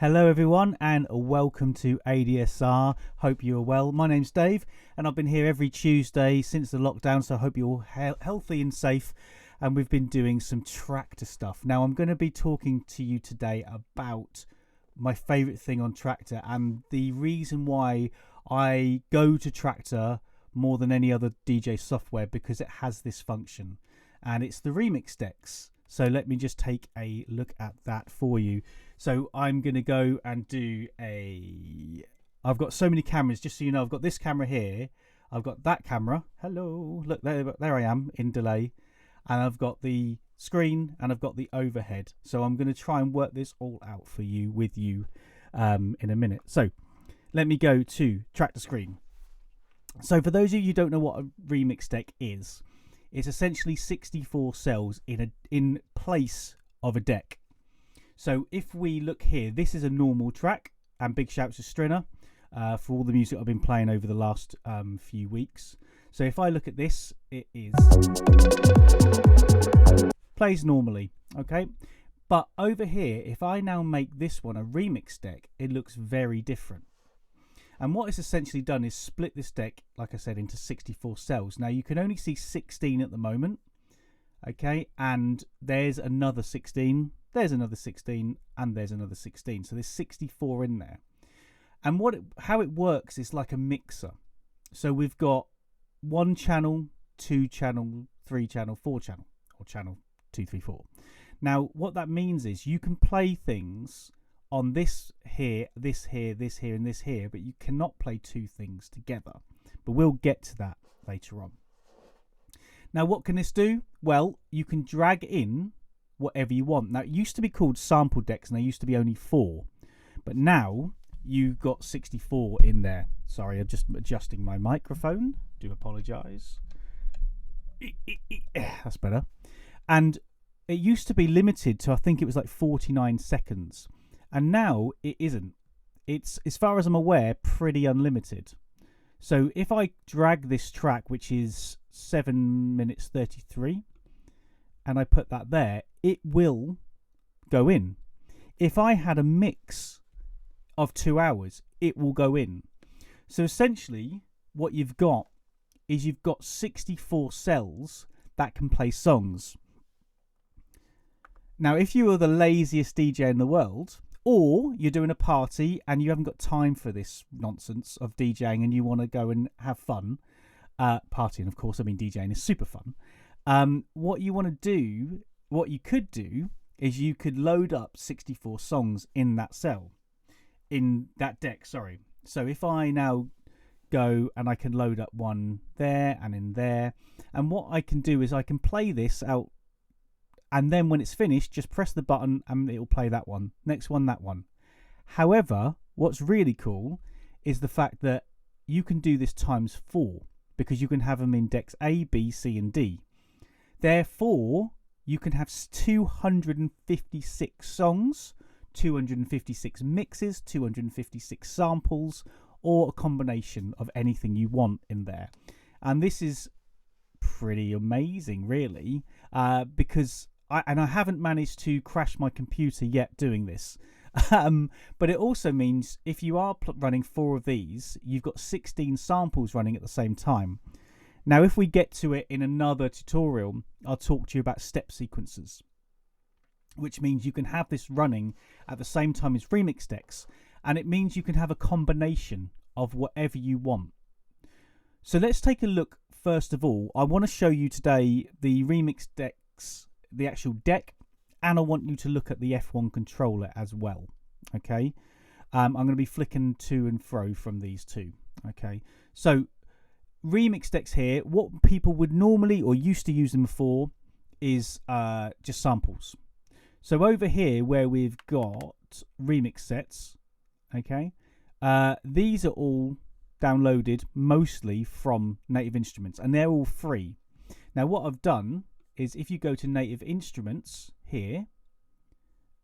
Hello everyone and welcome to ADSR. Hope you are well. My name's Dave and I've been here every Tuesday since the lockdown, so I hope you're all healthy and safe, and we've been doing some tractor stuff. Now I'm going to be talking to you today about my favourite thing on tractor and the reason why I go to tractor more than any other DJ software, because it has this function, and it's the remix decks. So let me just take a look at that for you. So I'm going to go and do I've got so many cameras, just so you know. I've got this camera here. I've got that camera. Hello. Look, there I am in delay. And I've got the screen and I've got the overhead. So I'm going to try and work this all out for you, with you in a minute. So let me go to tractor screen. So for those of you who don't know what a remix deck is, it's essentially 64 cells in place of a deck. So if we look here, this is a normal track, and big shouts to Strinner for all the music I've been playing over the last few weeks. So if I look at this, it plays normally, okay? But over here, if I now make this one a remix deck, it looks very different. And what it's essentially done is split this deck, like I said, into 64 cells. Now you can only see 16 at the moment, okay? And there's another 16, there's another 16, and there's another 16. So there's 64 in there. And how it works is like a mixer. So we've got 1 channel, 2 channel, 3 channel, 4 channel, or channel 2, 3, 4. Now what that means is you can play things on this here, this here, this here, and this here, but you cannot play 2 things together. But we'll get to that later on. Now, what can this do? Well, you can drag in whatever you want. Now, it used to be called sample decks, and there used to be only 4. But now, you've got 64 in there. Sorry, I'm just adjusting my microphone. Do apologise. That's better. And it used to be limited to, I think it was like 49 seconds. And now it isn't. It's, as far as I'm aware, pretty unlimited. So if I drag this track, which is 7 minutes 33, and I put that there, it will go in. If I had a mix of 2 hours, it will go in. So essentially, what you've got is you've got 64 cells that can play songs. Now, if you are the laziest DJ in the world, or you're doing a party and you haven't got time for this nonsense of DJing and you want to go and have fun, partying, of course, I mean DJing is super fun. What you could do is you could load up 64 songs in that cell, in that deck, sorry. So if I now go and I can load up one there and in there, and what I can do is I can play this out, and then when it's finished, just press the button and it'll play that one. Next one, that one. However, what's really cool is the fact that you can do this times 4, because you can have them in decks A, B, C, and D. Therefore, you can have 256 songs, 256 mixes, 256 samples, or a combination of anything you want in there. And this is pretty amazing, really, because I haven't managed to crash my computer yet doing this. But it also means if you are running 4 of these, you've got 16 samples running at the same time. Now, if we get to it in another tutorial, I'll talk to you about step sequences, which means you can have this running at the same time as remix decks, and it means you can have a combination of whatever you want. So let's take a look. First of all, I want to show you today the remix decks, the actual deck, and I want you to look at the F1 controller as well. Okay, I'm going to be flicking to and fro from these two. Okay, so remix decks here, what people would normally or used to use them for is just samples. So over here where we've got remix sets, okay, these are all downloaded mostly from Native Instruments, and they're all free. Now what I've done is, if you go to Native Instruments here,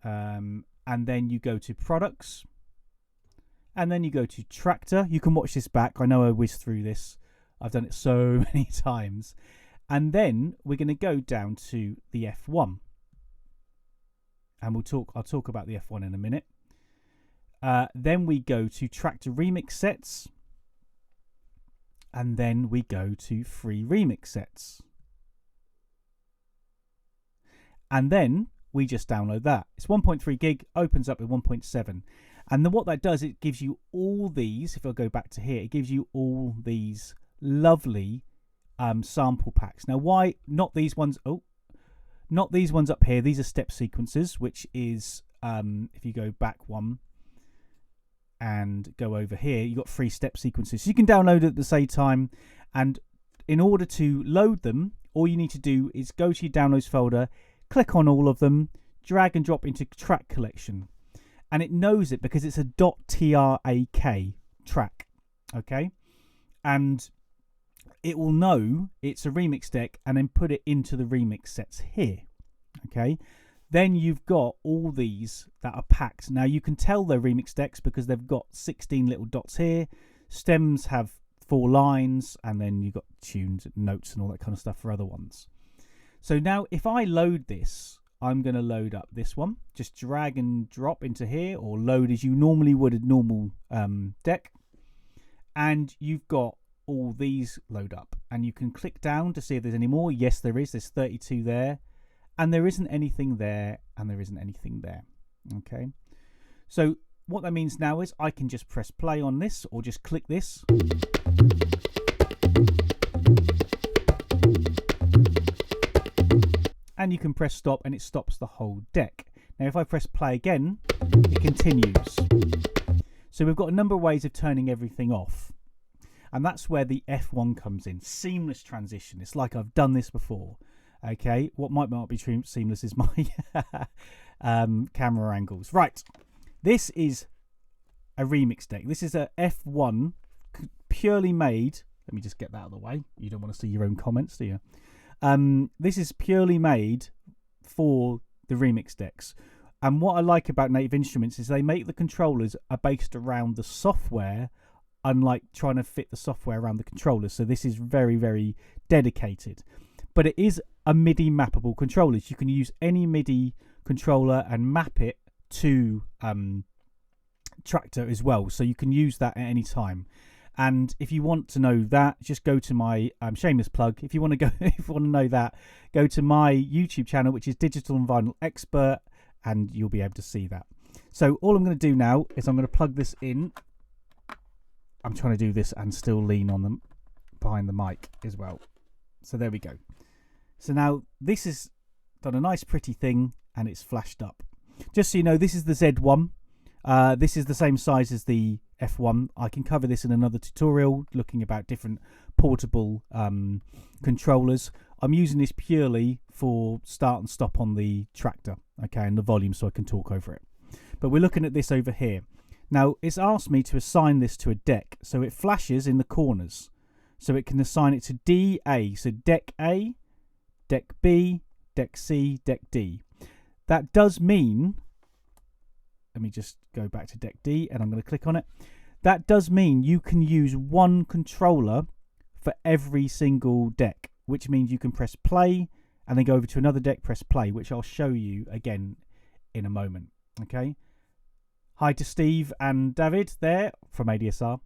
and then you go to Products, and then you go to Tractor, you can watch this back. I know I whizzed through this. I've done it so many times. And then we're going to go down to the F1. And I'll talk about the F1 in a minute. Then we go to Traktor remix sets. And then we go to free remix sets. And then we just download that. It's 1.3 gig, opens up with 1.7. And then what that does, it gives you all these, if I go back to here, it gives you all these lovely sample packs. Now, why not these ones? Oh, not these ones up here. These are step sequences, which is, if you go back one and go over here, you've got 3 step sequences. So you can download it at the same time. And in order to load them, all you need to do is go to your downloads folder, click on all of them, drag and drop into track collection. And it knows it because it's a .trak track, okay? And it will know it's a remix deck and then put it into the remix sets here, okay? Then you've got all these that are packed. Now you can tell they're remix decks because they've got 16 little dots here. Stems have 4 lines, and then you've got tunes, notes, and all that kind of stuff for other ones. So now if I load this, I'm going to load up this one. Just drag and drop into here, or load as you normally would a normal deck. And you've got all these load up. And you can click down to see if there's any more. Yes, there is. There's 32 there. And there isn't anything there. And there isn't anything there. Okay. So what that means now is I can just press play on this, or just click this. And you can press stop and it stops the whole deck. Now if I press play again, it continues. So we've got a number of ways of turning everything off. And that's where the F1 comes in. Seamless transition. It's like I've done this before. Okay, what might not be seamless is my camera angles. Right, this is a remix deck. This is a F1 purely made. Let me just get that out of the way. You don't want to see your own comments, do you? This is purely made for the remix decks. And what I like about Native Instruments is they make the controllers are based around the software, unlike trying to fit the software around the controllers. So this is very, very dedicated. But it is a MIDI mappable controller. You can use any MIDI controller and map it to Traktor as well. So you can use that at any time. And if you want to know that, just go to my shameless plug. If you want to go, if you want to know that, go to my YouTube channel, which is Digital and Vinyl Expert, and you'll be able to see that. So all I'm going to do now is I'm going to plug this in. I'm trying to do this and still lean on them behind the mic as well. So there we go. So now this has done a nice pretty thing and it's flashed up. Just so you know, this is the Z1. This is the same size as the F1. I can cover this in another tutorial looking about different portable controllers. I'm using this purely for start and stop on the Traktor, okay, and the volume so I can talk over it. But we're looking at this over here. Now it's asked me to assign this to a deck, so it flashes in the corners. So it can assign it to DA, so deck A, deck B, deck C, deck D. That does mean, let me just go back to deck D and I'm going to click on it. That does mean you can use one controller for every single deck, which means you can press play and then go over to another deck, press play, which I'll show you again in a moment. Okay. Hi to Steve and David there from ADSR.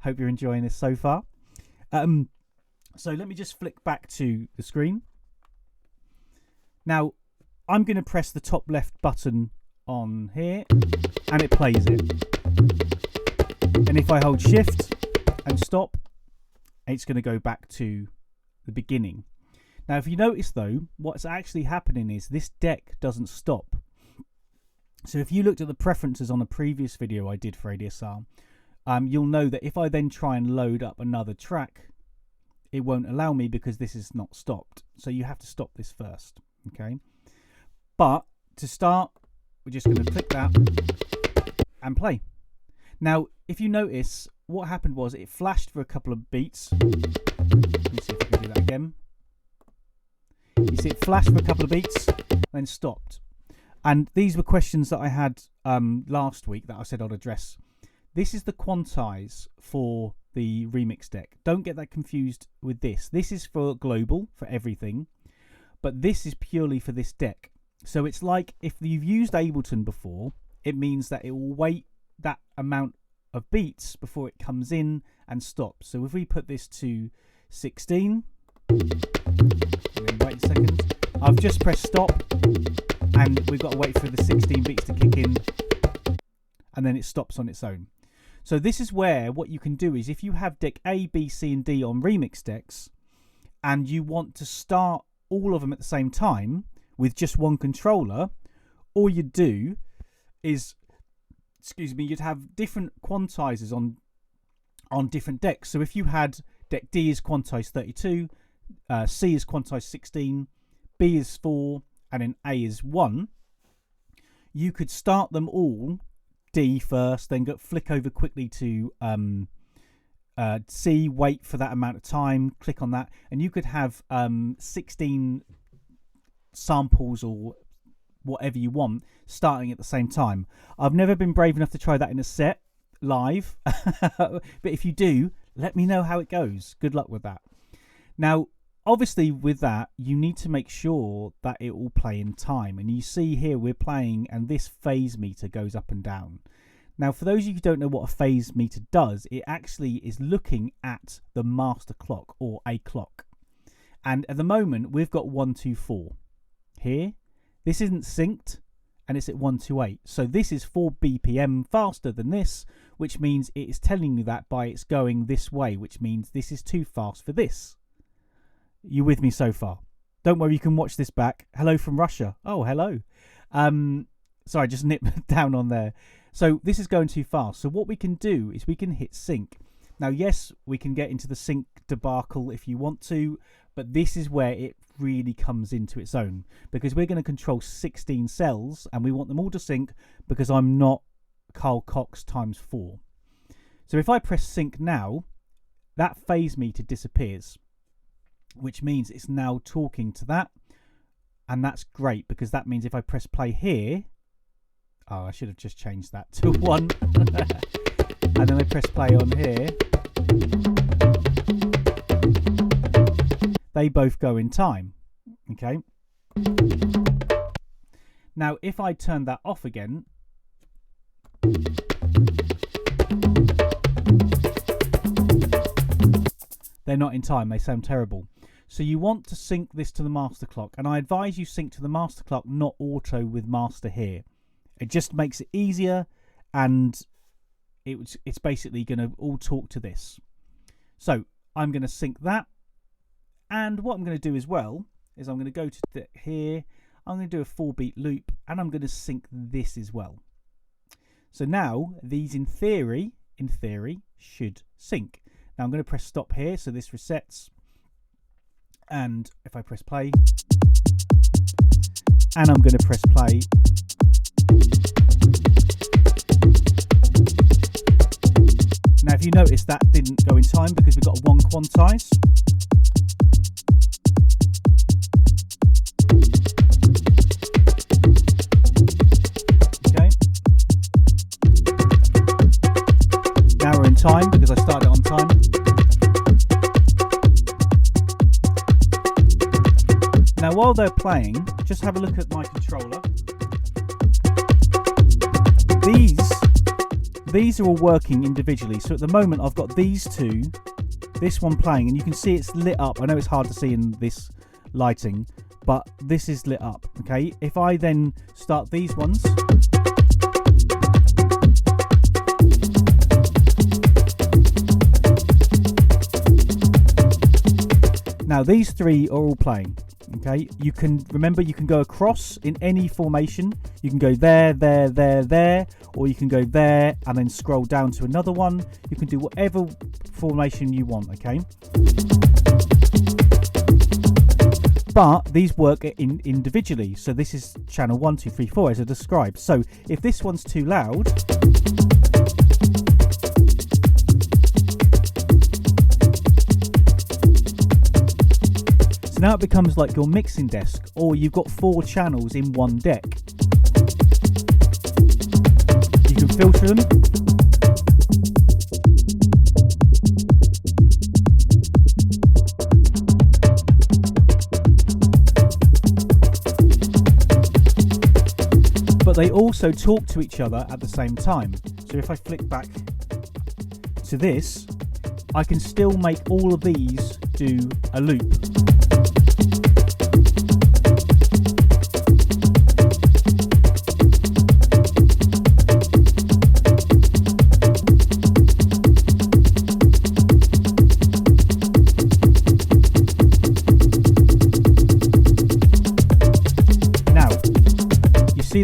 Hope you're enjoying this so far. So let me just flick back to the screen. Now, I'm going to press the top left button on here and it plays it. And if I hold shift and stop, it's going to go back to the beginning. Now, if you notice though, what's actually happening is this deck doesn't stop. So if you looked at the preferences on a previous video I did for ADSR, you'll know that if I then try and load up another track, it won't allow me because this is not stopped. So you have to stop this first, okay? But to start, we're just going to click that and play. Now, if you notice, what happened was it flashed for a couple of beats. Let me see if I can do that again. You see it flashed for a couple of beats, then stopped. And these were questions that I had last week that I said I'd address. This is the quantize for the remix deck. Don't get that confused with this. This is for global, for everything. But this is purely for this deck. So it's like if you've used Ableton before, it means that it will wait that amount of beats before it comes in and stops. So if we put this to 16, wait a second, I've just pressed stop and we've got to wait for the 16 beats to kick in, and then it stops on its own. So this is where what you can do is, if you have deck A, B, C and D on remix decks and you want to start all of them at the same time with just one controller, all you do is, you'd have different quantizers on different decks. So if you had deck D is quantized 32, C is quantized 16, B is 4, and then A is 1, you could start them all D first, then flick over quickly to C, wait for that amount of time, click on that, and you could have 16 samples or whatever you want starting at the same time. I've never been brave enough to try that in a set live, but if you do, let me know how it goes. Good luck with that. Now, obviously with that, you need to make sure that it will play in time, and you see here we're playing and this phase meter goes up and down. Now, for those of you who don't know what a phase meter does, it actually is looking at the master clock or a clock, and at the moment we've got 124 here. This isn't synced and it's at 128, so this is 4 BPM faster than this, which means it is telling you that by it's going this way, which means this is too fast for this. You with me so far? Don't worry, you can watch this back. Hello from Russia. Oh, hello. Sorry, I just nipped down on there. So this is going too fast. So what we can do is we can hit sync. Now, yes, we can get into the sync debacle if you want to, but this is where it really comes into its own, because we're going to control 16 cells and we want them all to sync, because I'm not Carl Cox times 4. So if I press sync now, that phase meter disappears, which means it's now talking to that, and that's great, because that means if I press play here, oh, I should have just changed that to 1 and then I press play on here, they both go in time. Okay, now if I turn that off again, they're not in time, they sound terrible. So you want to sync this to the master clock, and I advise you sync to the master clock, not auto with master here. It just makes it easier, and it's basically going to all talk to this. So I'm going to sync that, and what I'm going to do as well is I'm going to go to here, I'm going to do a 4-beat loop, and I'm going to sync this as well. So now these in theory should sync. Now I'm going to press stop here, so this resets, and if I press play, and I'm going to press play, now if you notice that didn't go in time because we've got a 1 quantize. Okay, now we're in time because I started it on time. Now while they're playing, just have a look at my controller. These are all working individually. So at the moment I've got these two, this one playing, and you can see it's lit up. I know it's hard to see in this lighting, but this is lit up. Okay, if I then start these ones, now these three are all playing. Okay, you can remember you can go across in any formation. You can go there, there, there, there, or you can go there and then scroll down to another one. You can do whatever formation you want. Okay, but these work individually. So this is channel 1, 2, 3, 4 as I described. So if this one's too loud, so now it becomes like your mixing desk, or you've got 4 channels in one deck. You can filter them. But they also talk to each other at the same time. So if I flick back to this, I can still make all of these do a loop.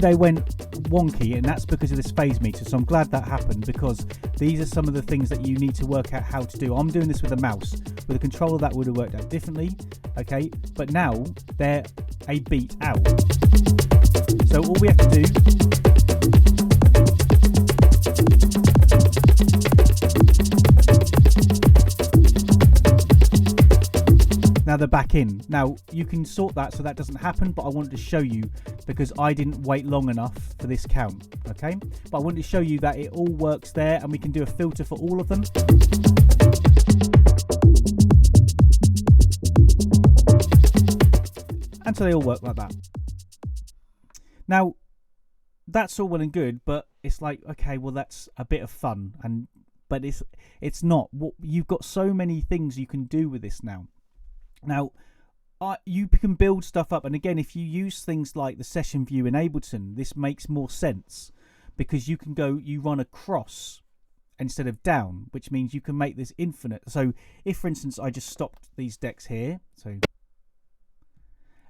They went wonky, and that's because of this phase meter, so I'm glad that happened, because these are some of the things that you need to work out how to do. I'm doing this with a mouse. With a controller that would have worked out differently, okay, but now they're a beat out. So all we have to do now they're back in. Now you can sort that so that doesn't happen, but I wanted to show you because I didn't wait long enough for this count, okay? But I wanted to show you that it all works there, and we can do a filter for all of them. And so they all work like that. Now, that's all well and good, but it's like, okay, well, that's a bit of fun, but it's not. You've got so many things you can do with this now. Now, you can build stuff up, and again, if you use things like the session view in Ableton, this makes more sense because you run across instead of down, which means you can make this infinite. So if, for instance, I just stopped these decks here,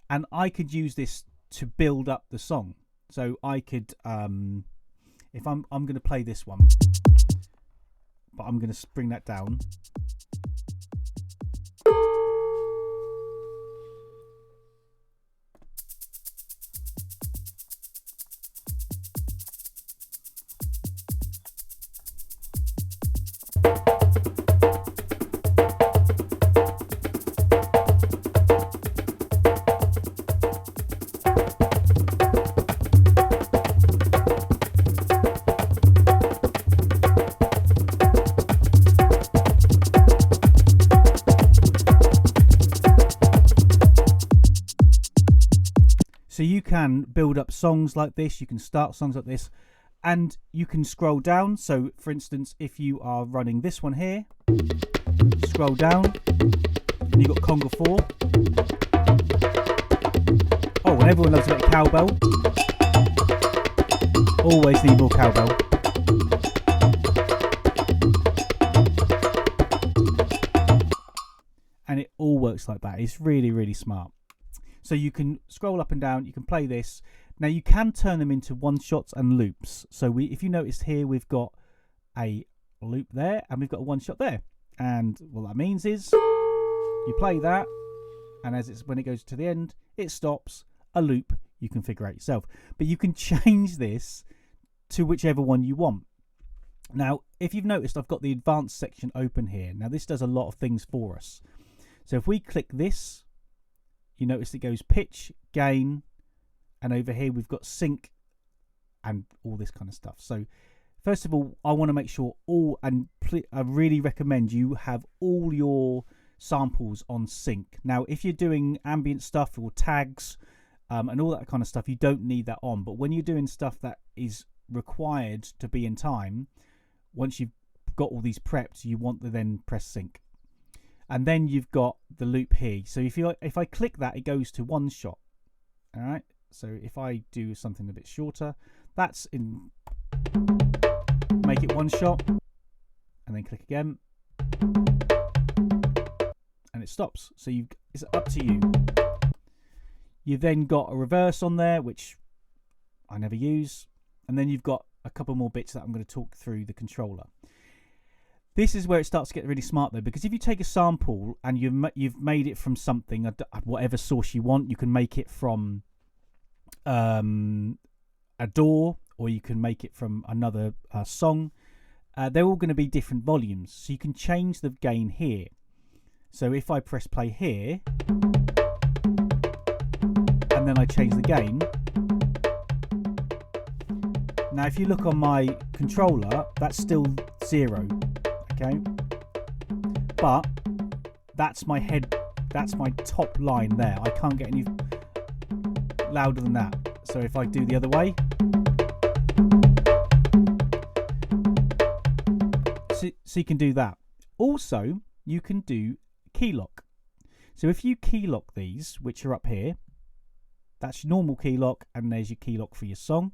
and I could use this to build up the song. So I could, if I'm going to play this one, but I'm going to bring that down. So you can build up songs like this, you can start songs like this, and you can scroll down. So for instance, if you are running this one here, scroll down, and you've got Conga 4. Oh, and everyone loves a bit of cowbell. Always need more cowbell. And it all works like that. It's really, really smart. So you can scroll up and down, you can play this. Now you can turn them into one-shots and loops. So if you notice here, we've got a loop there and we've got a one-shot there. And what that means is you play that, and when it goes to the end, it stops. A loop you can figure out yourself. But you can change this to whichever one you want. Now, if you've noticed, I've got the advanced section open here. Now this does a lot of things for us. So if we click this, you notice it goes pitch, gain, and over here we've got sync and all this kind of stuff. So first of all, I want to make sure I really recommend you have all your samples on sync. Now, if you're doing ambient stuff or tags and all that kind of stuff, you don't need that on. But when you're doing stuff that is required to be in time, once you've got all these prepped, you want to then press sync. And then you've got the loop here. So if I click that, it goes to one shot. All right. So if I do something a bit shorter, make it one shot, and then click again, and it stops. So it's up to you. You've then got a reverse on there, which I never use, and then you've got a couple more bits that I'm going to talk through the controller. This is where it starts to get really smart though, because if you take a sample and you've made it from something, whatever source you want, you can make it from a DAW, or you can make it from another song. They're all going to be different volumes, so you can change the gain here. So if I press play here, and then I change the gain. Now if you look on my controller, that's still 0. Okay, but that's my top line there. I can't get any louder than that. So if I do the other way, So you can do that. Also, you can do key lock. So if you key lock these, which are up here, that's your normal key lock, and there's your key lock for your song.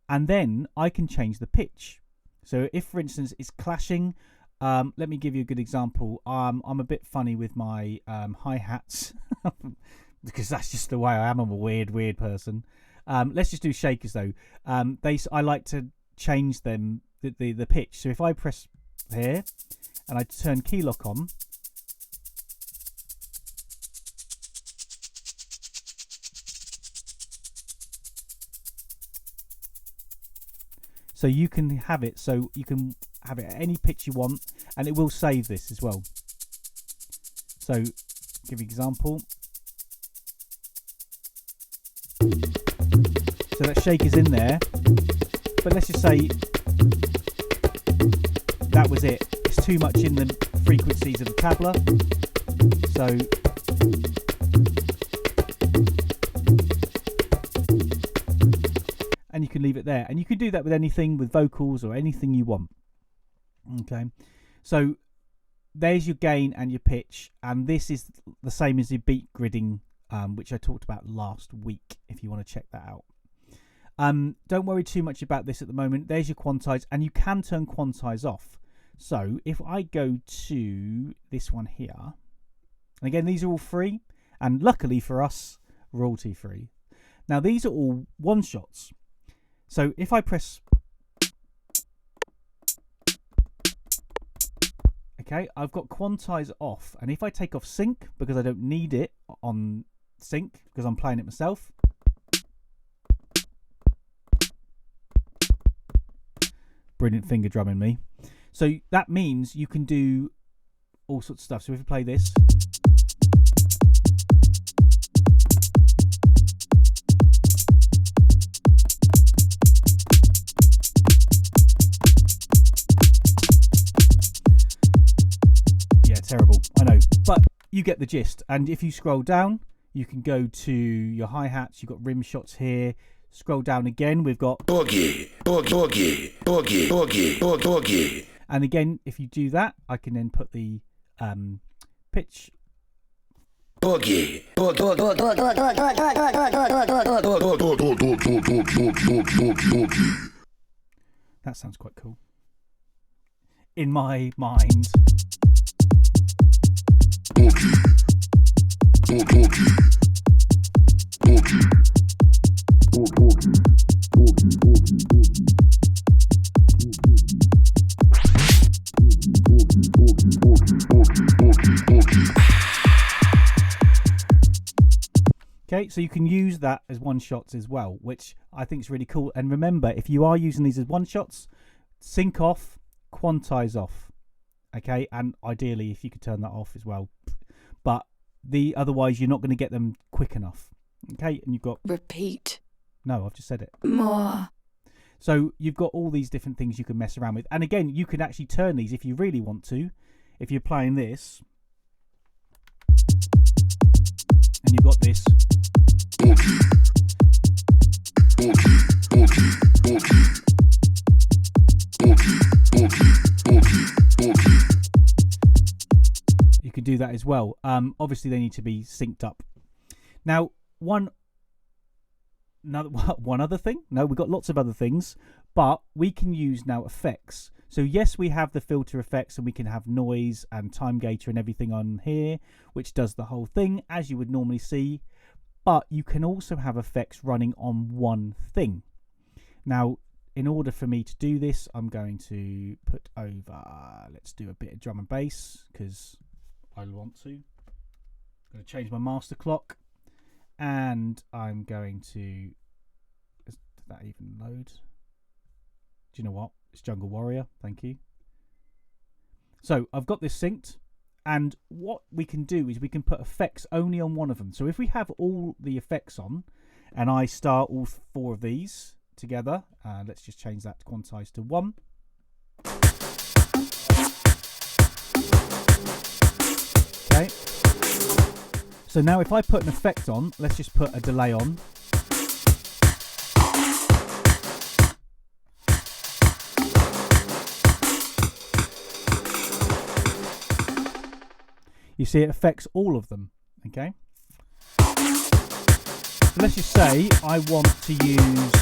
And then I can change the pitch. So if, for instance, it's clashing, let me give you a good example. I'm a bit funny with my hi-hats because that's just the way I am. I'm a weird person. Let's just do shakers though. I like to change them the pitch. So if I press here and I turn key lock on, so you can have it at any pitch you want, and it will save this as well. So give you an example. So that shake is in there, but let's just say that was it. It's too much in the frequencies of the tabla. So and you can leave it there, and you can do that with anything, with vocals or anything you want. Okay, so there's your gain and your pitch, and this is the same as your beat gridding, which I talked about last week, if you want to check that out. Don't worry too much about this at the moment. There's your quantize, and you can turn quantize off. So if I go to this one here, and again, these are all free, and luckily for us, royalty free. Now these are all one shots. So if I press, okay, I've got quantize off, and if I take off sync, because I don't need it on sync because I'm playing it myself, brilliant finger drumming me. So that means you can do all sorts of stuff. So if we play this, yeah, terrible, I know, but you get the gist. And if you scroll down, you can go to your hi-hats. You've got rim shots here. Scroll down again, we've got boogie. And again, if you do that, I can then put the pitch. That sounds quite cool. In my mind. Okay, so you can use that as one shots as well, which I think is really cool. And remember, if you are using these as one shots, sync off, quantize off. Okay, and ideally if you could turn that off as well, but otherwise you're not going to get them quick enough. Okay, and you've got repeat. No, I've just said it. More. So you've got all these different things you can mess around with, and again, you can actually turn these if you really want to. If you're playing this, and you've got this. You can do that as well. Obviously, they need to be synced up. Now, one other thing. No, we've got lots of other things, but we can use now effects. So yes, we have the filter effects, and we can have noise and time gator and everything on here, which does the whole thing as you would normally see. But you can also have effects running on one thing. Now, in order for me to do this, I'm going to put over, let's do a bit of drum and bass, because I want to. I'm going to change my master clock, and I'm going to, did that even load? Do you know what? It's Jungle Warrior, thank you. So I've got this synced, and what we can do is we can put effects only on one of them. So if we have all the effects on, and I start all four of these together, let's just change that to quantize to 1. Okay. So now if I put an effect on, let's just put a delay on. You see, it affects all of them. Okay. So let's just say I want to use.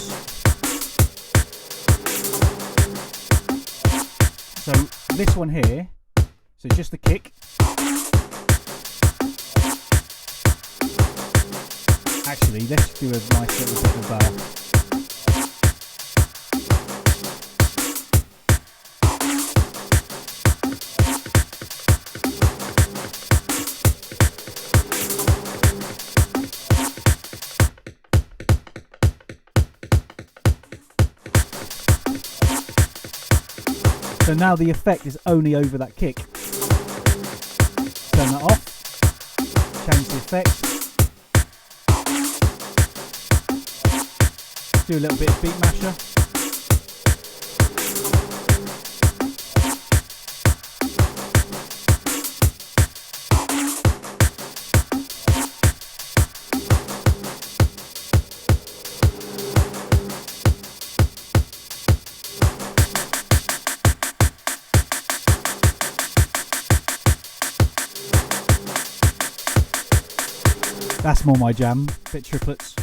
So this one here. So it's just the kick. Actually, let's do a nice little bit of so now the effect is only over that kick. Turn that off. Change the effect. Do a little bit of beat masher. That's more my jam, bit triplets.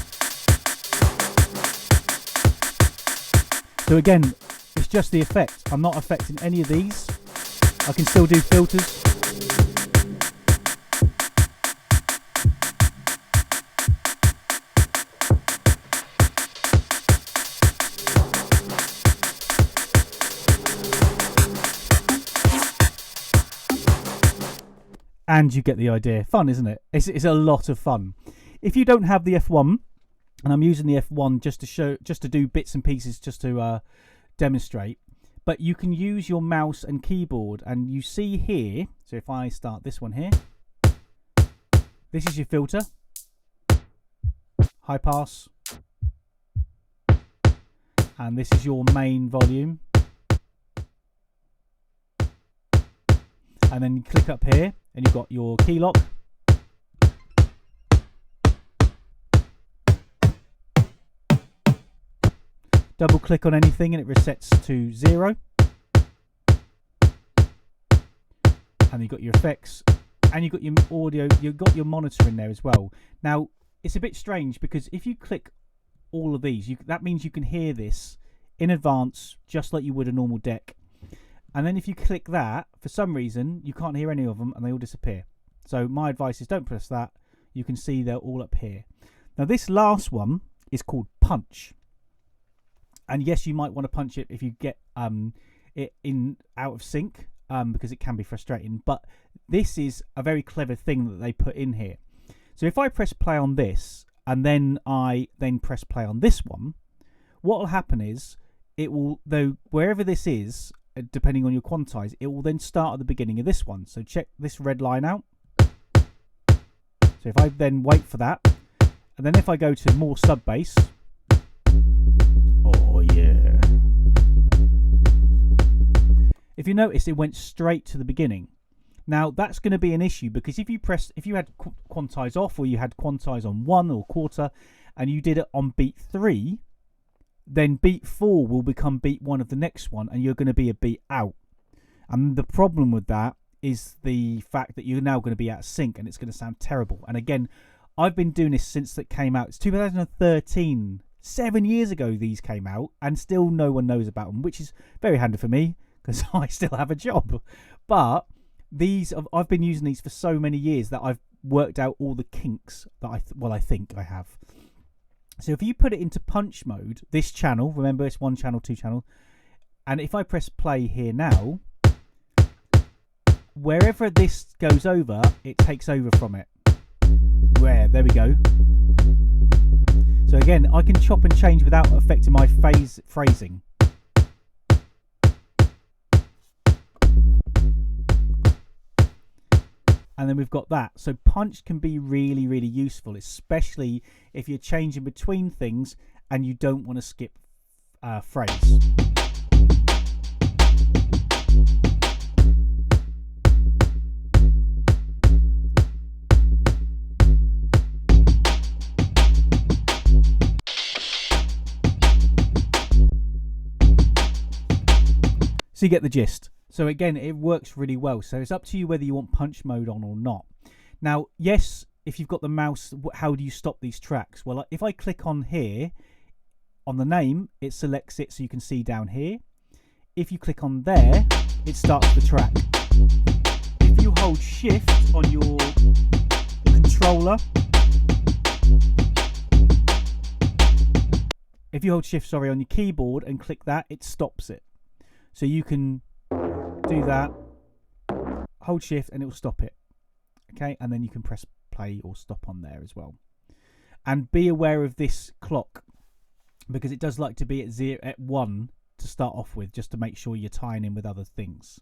So again, it's just the effect. I'm not affecting any of these. I can still do filters. And you get the idea. Fun, isn't it? It's a lot of fun. If you don't have the F1, and I'm using the F1 just to do bits and pieces, just to demonstrate, but you can use your mouse and keyboard. And you see here, so if I start this one here, this is your filter, high pass, and this is your main volume. And then you click up here and you've got your key lock. Double click on anything and it resets to 0. And you've got your effects and you've got your audio, you've got your monitor in there as well. Now, it's a bit strange because if you click all of these, that means you can hear this in advance just like you would a normal deck. And then if you click that, for some reason, you can't hear any of them and they all disappear. So my advice is don't press that. You can see they're all up here. Now this last one is called punch. And yes, you might want to punch it if you get it out of sync because it can be frustrating. But this is a very clever thing that they put in here. So if I press play on this and then I press play on this one, what will happen is it will, though wherever this is, depending on your quantize, it will then start at the beginning of this one. So check this red line out. So if I then wait for that, and then if I go to more sub bass, oh yeah. If you notice, it went straight to the beginning. Now that's going to be an issue because if you had quantize off or you had quantize on 1 or quarter, and you did it on beat 3. Then beat 4 will become beat 1 of the next one and you're going to be a beat out. And the problem with that is the fact that you're now going to be out of sync and it's going to sound terrible. And again, I've been doing this since it came out. It's 2013. 7 years ago these came out and still no one knows about them, which is very handy for me because I still have a job. But I've been using these for so many years that I've worked out all the kinks that I think I have. So if you put it into punch mode, this channel, remember it's 1 channel, 2 channel, and if I press play here now, wherever this goes over, it takes over from it. There we go. So again, I can chop and change without affecting my phrasing. And then we've got that. So punch can be really, really useful, especially if you're changing between things and you don't want to skip phrase. So you get the gist. So again, it works really well. So it's up to you whether you want punch mode on or not. Now, yes, if you've got the mouse, how do you stop these tracks? Well, if I click on here, on the name, it selects it so you can see down here. If you click on there, it starts the track. If you hold shift on your controller, if you hold shift, sorry, on your keyboard and click that, it stops it. So you can do that, hold shift, and it will stop it. Okay, and then you can press play or stop on there as well. And be aware of this clock, because it does like to be at 1 to start off with, just to make sure you're tying in with other things.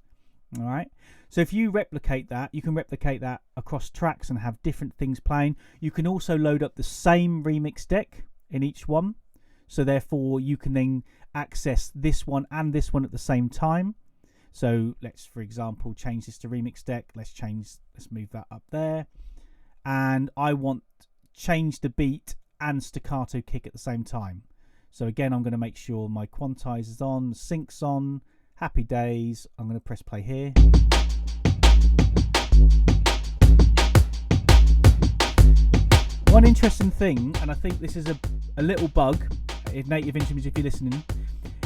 All right, so if you replicate that, you can replicate that across tracks and have different things playing. You can also load up the same remix deck in each one, so therefore you can then access this one and this one at the same time. So let's, for example, change this to remix deck. Let's move that up there, and I want change the beat and staccato kick at the same time. So again, I'm going to make sure my quantize is on, syncs on, happy days. I'm going to press play here. One interesting thing, and I think this is a little bug in Native Instruments, if you're listening,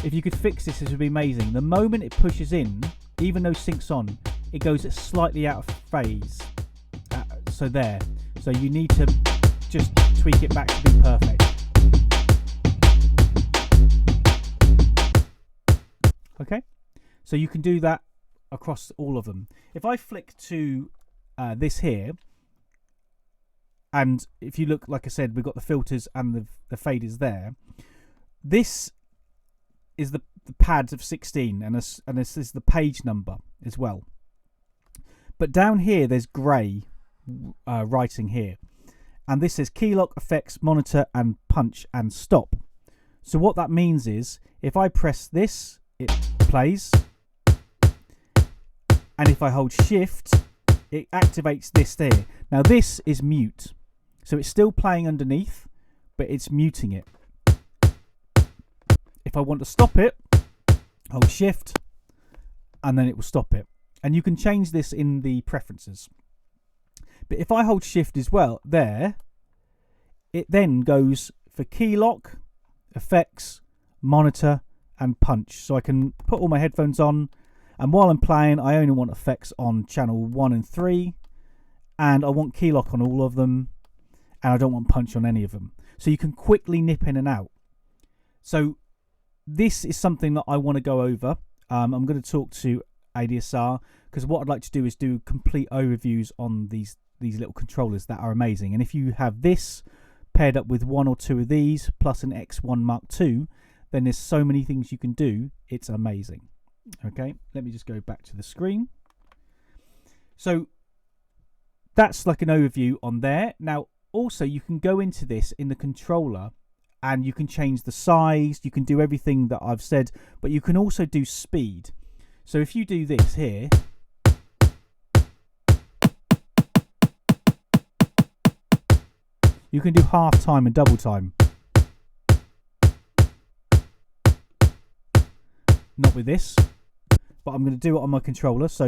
if you could fix this, this would be amazing. The moment it pushes in, even though syncs on, it goes slightly out of phase. So there. So you need to just tweak it back to be perfect. Okay, so you can do that across all of them. If I flick to this here, and if you look, like I said, we've got the filters and the faders there. This is the pads of 16, and this is the page number as well. But down here, there's grey writing here, and this says key lock, effects, monitor, and punch and stop. So what that means is, if I press this, it plays, and if I hold shift, it activates this there. Now this is mute, so it's still playing underneath, but it's muting it. If I want to stop it, hold shift, and then it will stop it. And you can change this in the preferences. But if I hold shift as well there, it then goes for key lock, effects, monitor, and punch. So I can put all my headphones on, and while I'm playing, I only want effects on channel 1 and 3, and I want key lock on all of them, and I don't want punch on any of them. So you can quickly nip in and out. So this is something that I want to go over. I'm going to talk to ADSR, because what I'd like to do is do complete overviews on these little controllers that are amazing. And if you have this paired up with 1 or 2 of these plus an X1 Mark II, then there's so many things you can do. It's amazing. Okay, let me just go back to the screen. So that's like an overview on there. Now also you can go into this in the controller, and you can change the size, you can do everything that I've said, but you can also do speed. So if you do this here, you can do half time and double time. Not with this, but I'm going to do it on my controller. So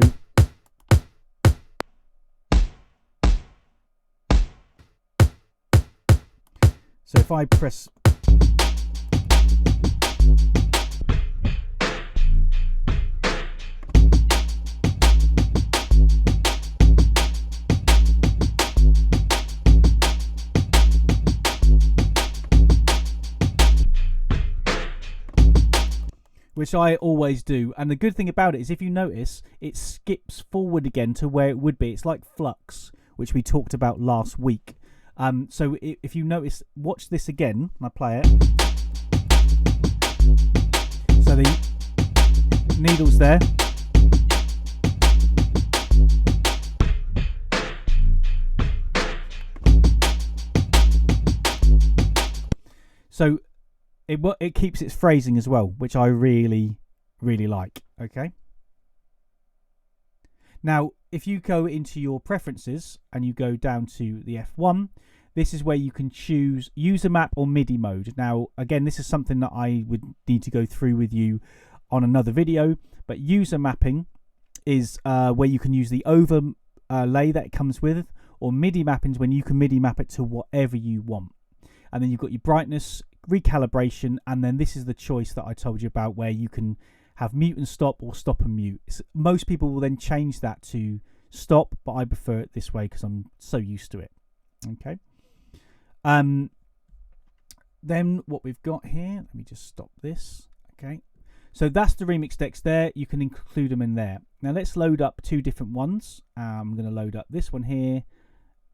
if I press, which I always do, and the good thing about it is, if you notice, it skips forward again to where it would be. It's like flux, which we talked about last week. So if you notice, watch this again, and I play it. So the needle's there. So it keeps its phrasing as well, which I really, really like. Okay. Now, if you go into your preferences and you go down to the F1, this is where you can choose user map or MIDI mode. Now, again, this is something that I would need to go through with you on another video, but user mapping is where you can use the overlay that it comes with, or MIDI mappings when you can MIDI map it to whatever you want. And then you've got your brightness, recalibration, and then this is the choice that I told you about where you can have mute and stop or stop and mute. Most people will then change that to stop, but I prefer it this way because I'm so used to it. Okay. Then what we've got here, let me just stop this. Okay. So that's the remix decks there. You can include them in there. Now let's load up two different ones. I'm going to load up this one here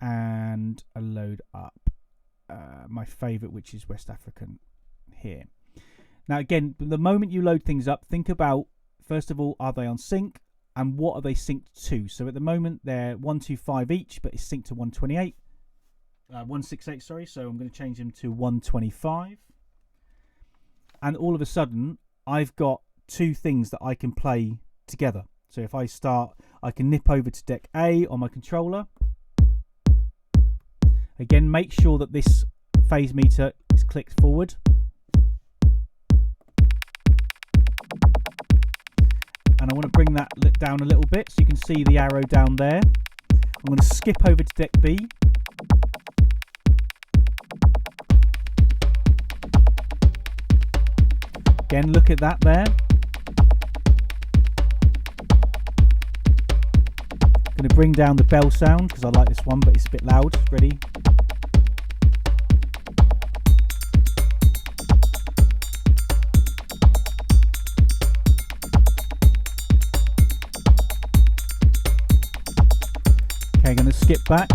and I'll load up my favorite, which is West African here. Now again, the moment you load things up, think about, first of all, are they on sync and what are they synced to? So at the moment they're 125 each, but it's synced to 168, sorry. So I'm going to change them to 125. And all of a sudden, I've got two things that I can play together. So if I start, I can nip over to deck A on my controller. Again, make sure that this phase meter is clicked forward. And I want to bring that down a little bit so you can see the arrow down there. I'm going to skip over to deck B. Again, look at that there. Going to bring down the bell sound because I like this one, but it's a bit loud. Ready? Okay, going to skip back.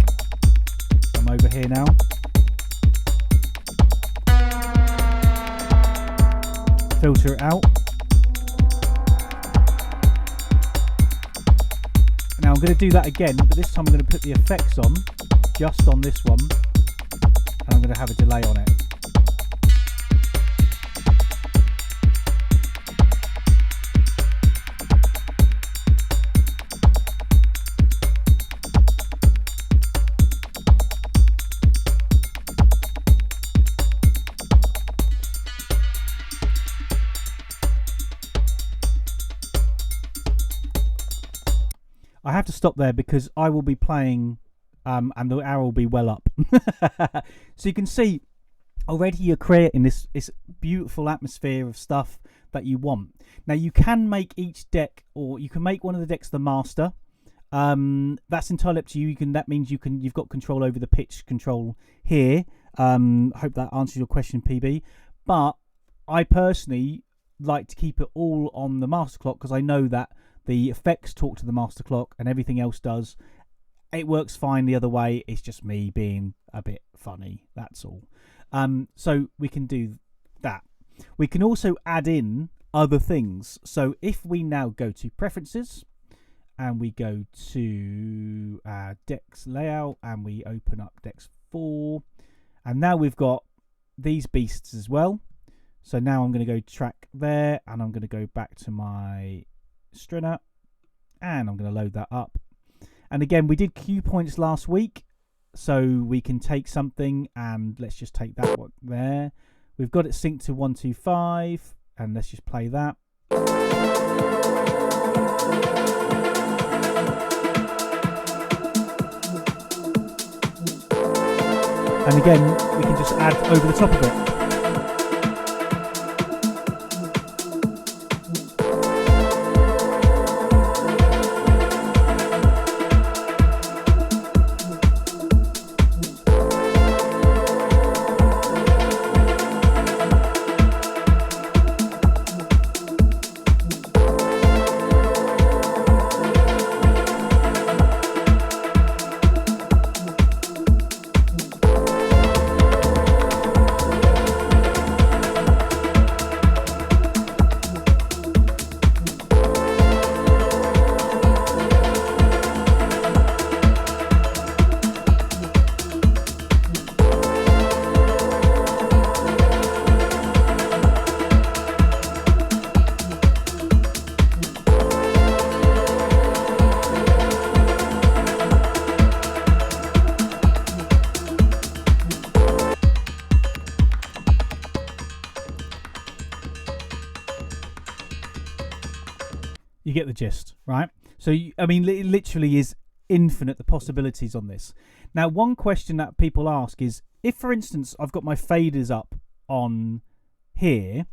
I'm over here now. Filter it out. Now I'm going to do that again, but this time I'm going to put the effects on, just on this one, and I'm going to have a delay on it. I have to stop there because I will be playing and the arrow will be well up. So you can see already you're creating this beautiful atmosphere of stuff that you want. Now you can make each deck, or you can make one of the decks the master. That's entirely up to you. That means you've got control over the pitch control here. Hope that answers your question, PB. But I personally like to keep it all on the master clock because I know that the effects talk to the master clock and everything else does. It works fine the other way. It's just me being a bit funny. That's all. So we can do that. We can also add in other things. So if we now go to preferences and we go to decks layout and we open up decks 4, and now we've got these beasts as well. So now I'm going to go track there and I'm going to go back to my Strinner and I'm going to load that up. And again, we did cue points last week, so we can take something and let's just take that one there. We've got it synced to 125 and let's just play that. And again, we can just add over the top of it. You get the gist, right? So, I mean, it literally is infinite, the possibilities on this. Now, one question that people ask is, if, for instance, I've got my faders up on here,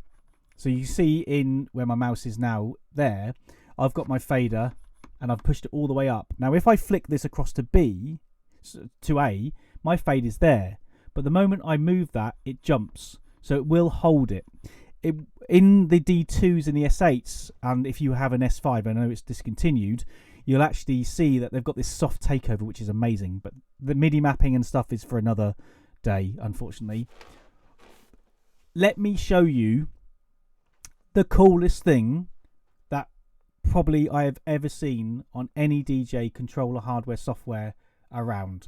so you see in where my mouse is now there, I've got my fader and I've pushed it all the way up. Now, if I flick this across to B, to A, my fade is there. But the moment I move that, it jumps. So it will hold it. In the D2s and the S8s, and if you have an S5, I know it's discontinued, you'll actually see that they've got this soft takeover, which is amazing. But the MIDI mapping and stuff is for another day, unfortunately. Let me show you the coolest thing that probably I have ever seen on any DJ controller hardware software around.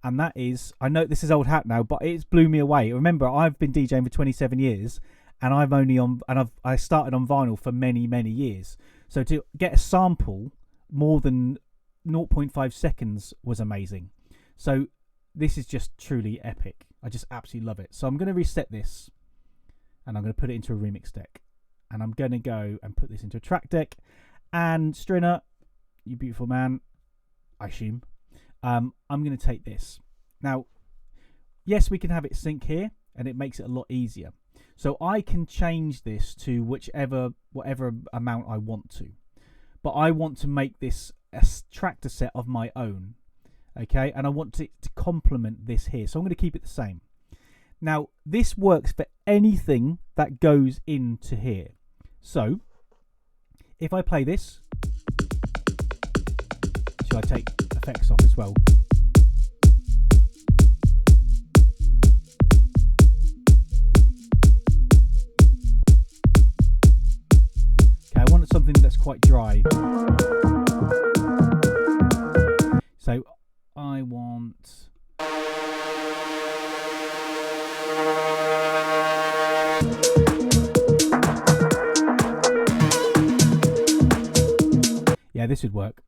And that is, I know this is old hat now, but it's blew me away. Remember, I've been DJing for 27 years, and I started on vinyl for many, many years. So to get a sample more than 0.5 seconds was amazing. So this is just truly epic. I just absolutely love it. So I'm going to reset this, and I'm going to put it into a remix deck. And I'm going to go and put this into a track deck. And Stringer, you beautiful man, I assume, I'm going to take this. Now, yes, we can have it sync here, and it makes it a lot easier. So I can change this to whatever amount I want to. But I want to make this a tractor set of my own. Okay, and I want it to complement this here. So I'm going to keep it the same. Now, this works for anything that goes into here. So, if I play this, shall I take effects off as well? Okay, I wanted something that's quite dry. So, I want... Yeah, this would work.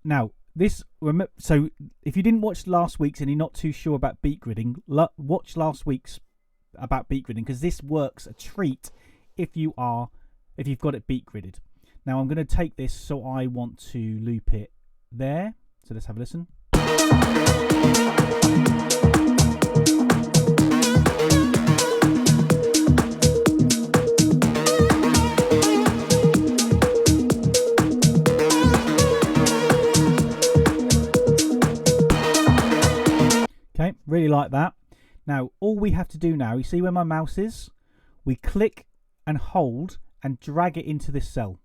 Now, so if you didn't watch last week's and you're not too sure about beat gridding, watch last week's about beat gridding, because this works a treat if you've got it beat gridded. Now I'm going to take this, so I want to loop it there. So let's have a listen. Okay, really like that. Now, all we have to do now, you see where my mouse is? We click and hold and drag it into this cell.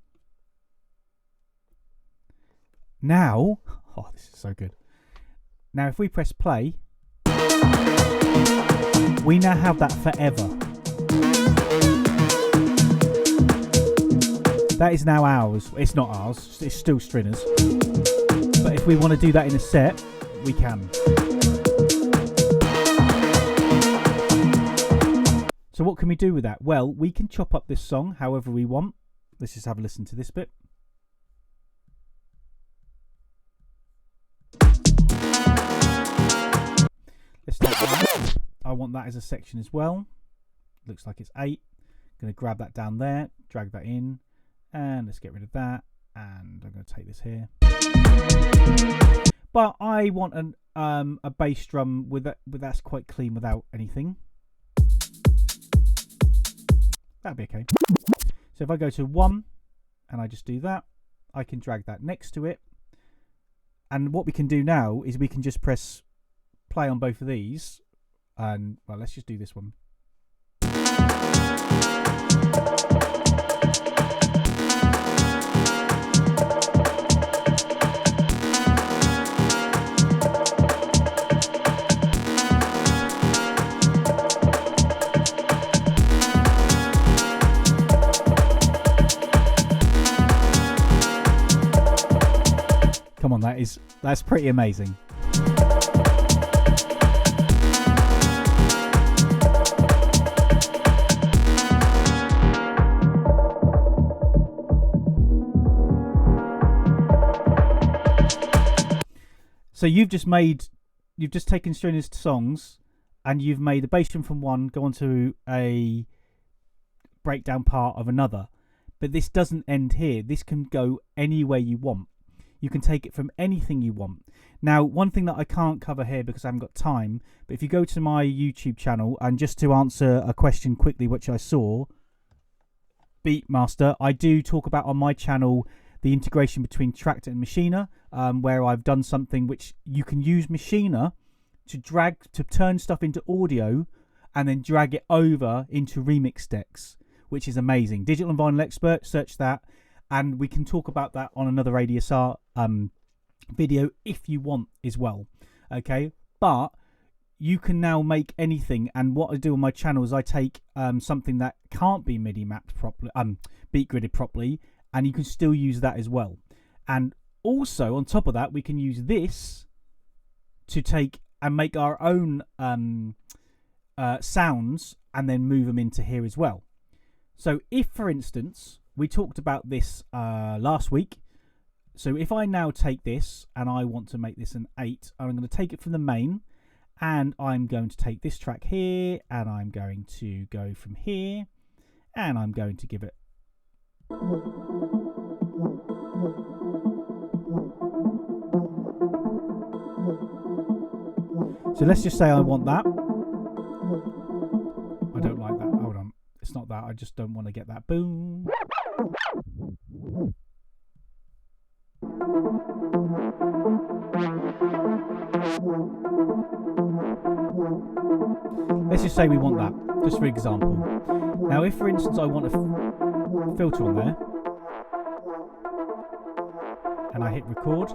Now, oh, this is so good. Now, if we press play, we now have that forever. That is now ours. It's not ours, it's still Stringer's. But if we want to do that in a set, we can. So what can we do with that? Well, we can chop up this song however we want. Let's just have a listen to this bit. Let's take that. I want that as a section as well. Looks like it's 8. I'm going to grab that down there, drag that in, and let's get rid of that. And I'm going to take this here. But I want a bass drum with that's quite clean without anything. That'd be okay. So if I go to 1 and I just do that, I can drag that next to it. And what we can do now is we can just press play on both of these. And, well, let's just do this one. Come on, that's pretty amazing. So you've just taken Stringer's songs and you've made a bass drum from one go onto a breakdown part of another. But this doesn't end here. This can go anywhere you want. You can take it from anything you want. Now, one thing that I can't cover here because I haven't got time, but if you go to my YouTube channel, and just to answer a question quickly which I saw, Beatmaster, I do talk about on my channel the integration between Traktor and Machiner, where I've done something which you can use Machiner to turn stuff into audio and then drag it over into remix decks, which is amazing. Digital and Vinyl Expert, search that, and we can talk about that on another ADSR video if you want as well. Okay, but you can now make anything, and what I do on my channel is I take something that can't be MIDI mapped properly, beat gridded properly, and you can still use that as well. And also on top of that, we can use this to take and make our own sounds and then move them into here as well. So if, for instance, we talked about this last week. So if I now take this and I want to make this an 8, I'm going to take it from the main, and I'm going to take this track here, and I'm going to go from here, and I'm going to give it. So let's just say I want that. I don't like that. Hold on. It's not that. I just don't want to get that. Boom. Let's just say we want that, just for example. Now, if, for instance, I want a filter on there, and I hit record,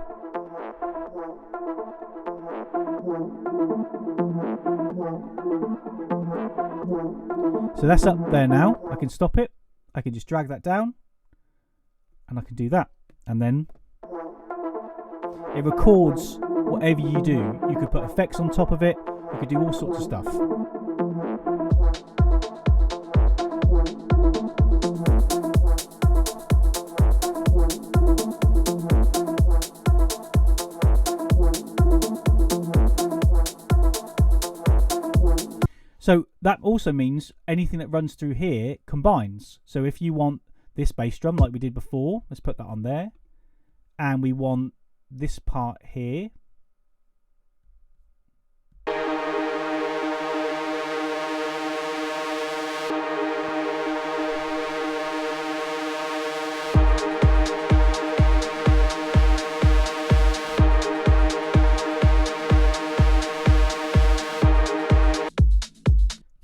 so that's up there now. I can stop it. I can just drag that down, and I can do that, and then it records whatever you do. You could put effects on top of it. You could do all sorts of stuff. So that also means anything that runs through here combines. So if you want this bass drum like we did before, let's put that on there. And we want this part here.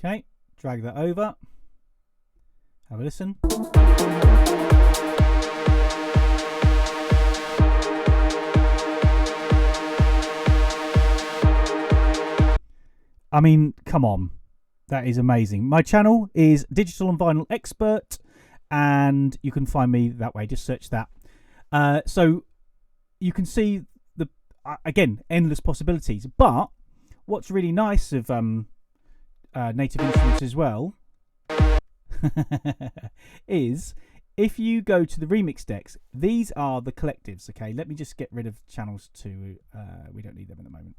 Okay, drag that over. Have a listen. I mean, come on. That is amazing. My channel is Digital and Vinyl Expert, and you can find me that way. Just search that. So you can see the again, endless possibilities. But what's really nice of Native Instruments as well is if you go to the remix decks, these are the collectives. Okay, let me just get rid of channels 2. We don't need them at the moment.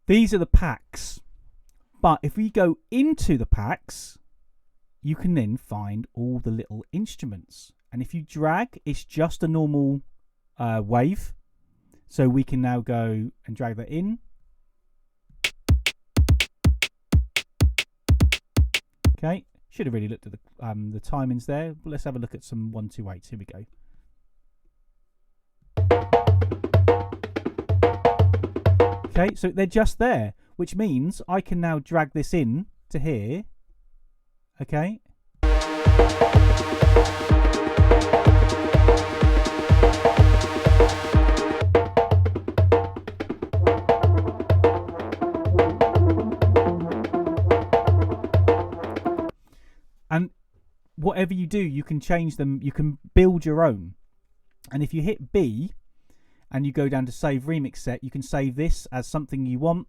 These are the packs, but if we go into the packs, you can then find all the little instruments, and if you drag, it's just a normal wave. So we can now go and drag that in. Okay, should have really looked at the timings there, but let's have a look at some 128s. Here we go. Okay, so they're just there, which means I can now drag this in to here. Okay. And whatever you do, you can change them. You can build your own. And if you hit B and you go down to save remix set, you can save this as something you want.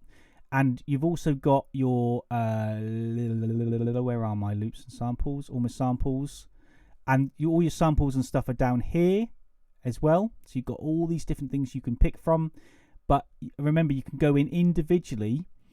And you've also got your where are my loops and samples? All my samples, and all your samples and stuff are down here as well. So you've got all these different things you can pick from. But remember, you can go in individually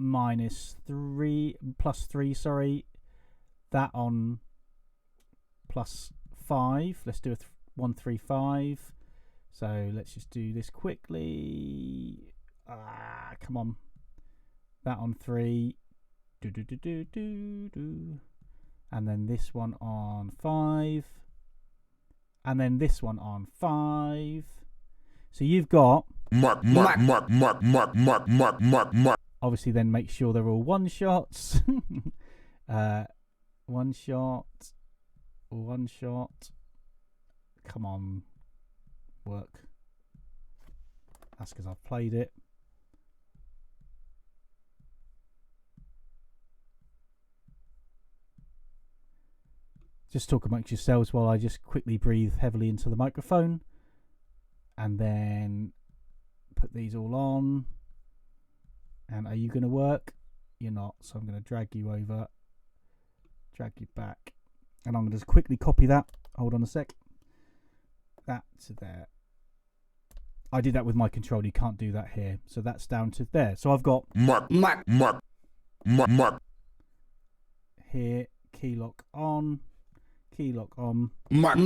+3, sorry. That on +5. Let's do a 135. So let's just do this quickly. Come on. That on 3. And then this one on 5. And then this one on 5. So you've got mark. Obviously, then make sure they're all one shots. One shot. Come on, work. That's because I've played it. Just talk amongst yourselves while I just quickly breathe heavily into the microphone. And then put these all on. And are you going to work? You're not. So I'm going to drag you over. Drag you back. And I'm going to just quickly copy that. Hold on a sec. That to there. I did that with my controller. You can't do that here. So that's down to there. So I've got mark. Here, key lock on. Keylock on. Mark.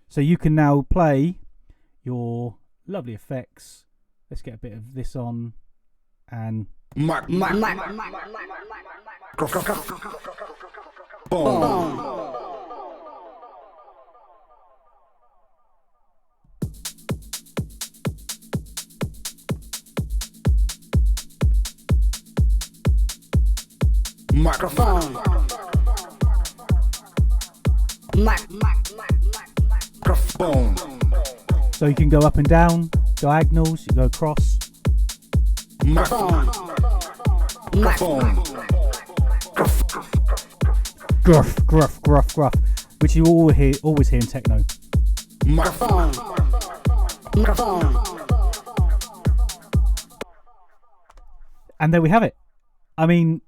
So you can now play your lovely effects. Let's get a bit of this on and microphone. Microphone. So you can go up and down, diagonals, you go across. Microphone. Microphone. Gruff, which you always hear in techno. Microphone. Microphone. And there we have it. I mean,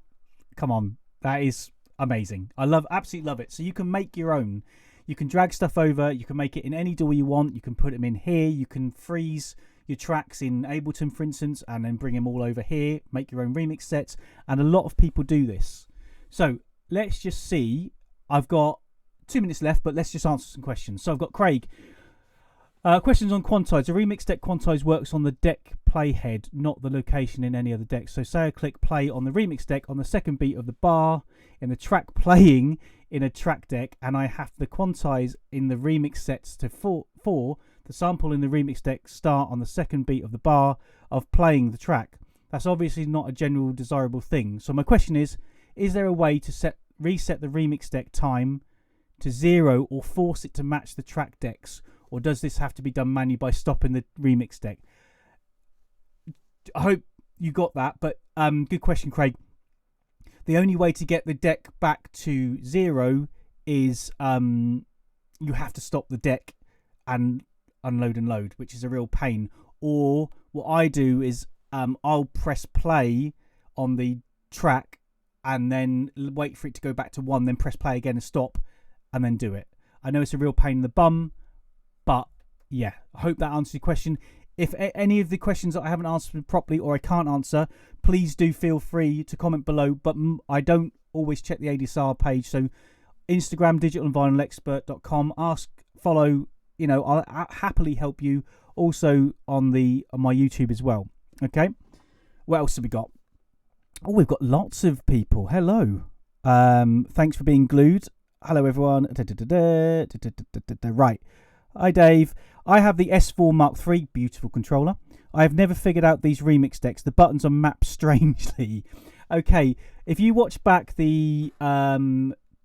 come on, that is amazing. Absolutely love it. So you can make your own. You can drag stuff over. You can make it in any DAW you want. You can put them in here. You can freeze your tracks in Ableton, for instance, and then bring them all over here. Make your own remix sets. And a lot of people do this. So let's just see. I've got 2 minutes left, but let's just answer some questions. So I've got Craig. Questions on quantize. A remix deck quantize works on the deck playhead, not the location in any other deck. So say I click play on the remix deck on the second beat of the bar in the track playing in a track deck, and I have the quantize in the remix sets to 4. The sample in the remix deck start on the second beat of the bar of playing the track. That's obviously not a general desirable thing. So my question is there a way to reset the remix deck time to 0 or force it to match the track decks? Or does this have to be done manually by stopping the remix deck? I hope you got that, but good question, Craig. The only way to get the deck back to 0 is you have to stop the deck and unload and load, which is a real pain. Or what I do is I'll press play on the track and then wait for it to go back to 1, then press play again and stop, and then do it. I know it's a real pain in the bum, but yeah, I hope that answers your question. If any of the questions that I haven't answered properly or I can't answer, please do feel free to comment below. But I don't always check the ADSR page. So Instagram, digitalandvinylexpert.com. Ask, follow. You know, I'll happily help you. Also on my YouTube as well. Okay. What else have we got? Oh, we've got lots of people. Hello. Thanks for being glued. Hello, everyone. Right. Hi, Dave. I have the S4 Mark III, beautiful controller. I have never figured out these remix decks. The buttons are mapped strangely. Okay, if you watch back the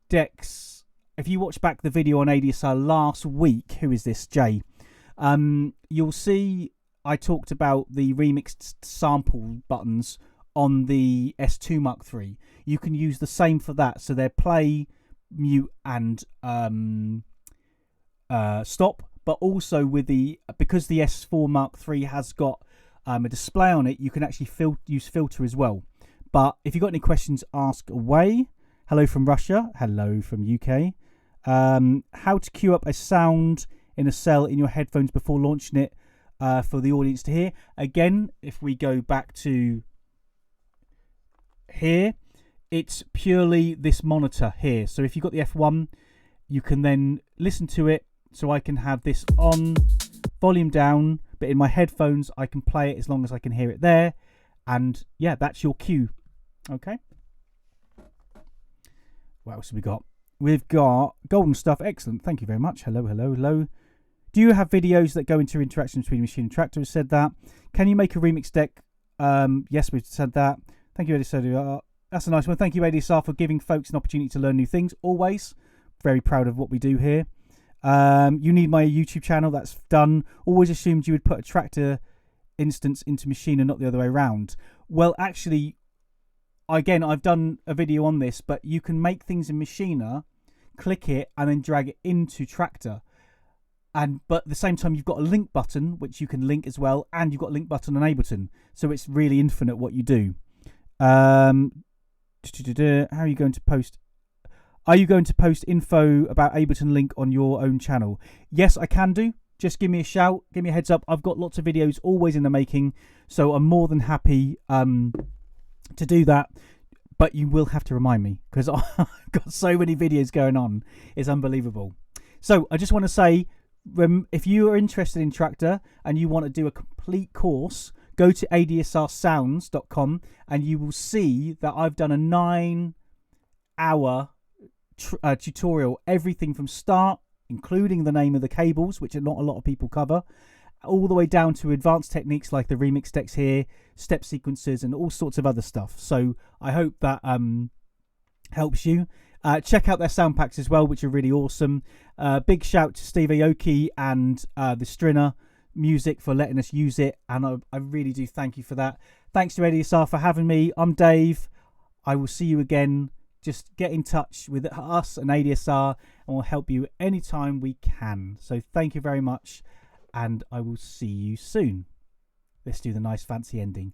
decks, if you watch back the video on ADSR last week, who is this, Jay? You'll see I talked about the remixed sample buttons on the S2 Mark III. You can use the same for that. So they're play, mute, and stop, but also with because the S4 Mark III has got a display on it, you can actually use filter as well. But if you've got any questions, ask away. Hello from Russia. Hello from UK. How to queue up a sound in a cell in your headphones before launching it for the audience to hear. Again, if we go back to here, it's purely this monitor here. So if you've got the F1, you can then listen to it. So I can have this on, volume down, but in my headphones, I can play it as long as I can hear it there. And yeah, that's your cue. Okay. What else have we got? We've got golden stuff. Excellent. Thank you very much. Hello, hello, hello. Do you have videos that go into interaction between machine and tractor? Said that. Can you make a remix deck? Yes, we've said that. Thank you, ADSR. That's a nice one. Thank you, ADSR, for giving folks an opportunity to learn new things. Always. Very proud of what we do here. You need my YouTube channel. That's done. Always assumed you would put a tractor instance into machine and not the other way around. Well, actually, again, I've done a video on this, but you can make things in Machiner, click it, and then drag it into tractor. But at the same time, you've got a link button, which you can link as well, and you've got a link button on Ableton. So it's really infinite what you do. How are you going to post? Are you going to post info about Ableton link on your own channel? Yes, I can do. Just give me a shout. Give me a heads up. I've got lots of videos always in the making, so I'm more than happy to do that. But you will have to remind me because I've got so many videos going on. It's unbelievable. So I just want to say, if you are interested in tractor and you want to do a complete course, go to adsrsounds.com and you will see that I've done a 9-hour tutorial, everything from start, including the name of the cables, which are not a lot of people cover, all the way down to advanced techniques like the remix decks here, step sequences, and all sorts of other stuff. So I hope that helps you. Check out their sound packs as well, which are really awesome. Big shout to Steve Aoki and the Strinner Music for letting us use it, and I really do thank you for that. Thanks to ADSR for having me. I'm Dave. I will see you again. Just get in touch with us and ADSR, and we'll help you anytime we can. So thank you very much, and I will see you soon. Let's do the nice fancy ending.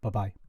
Bye-bye.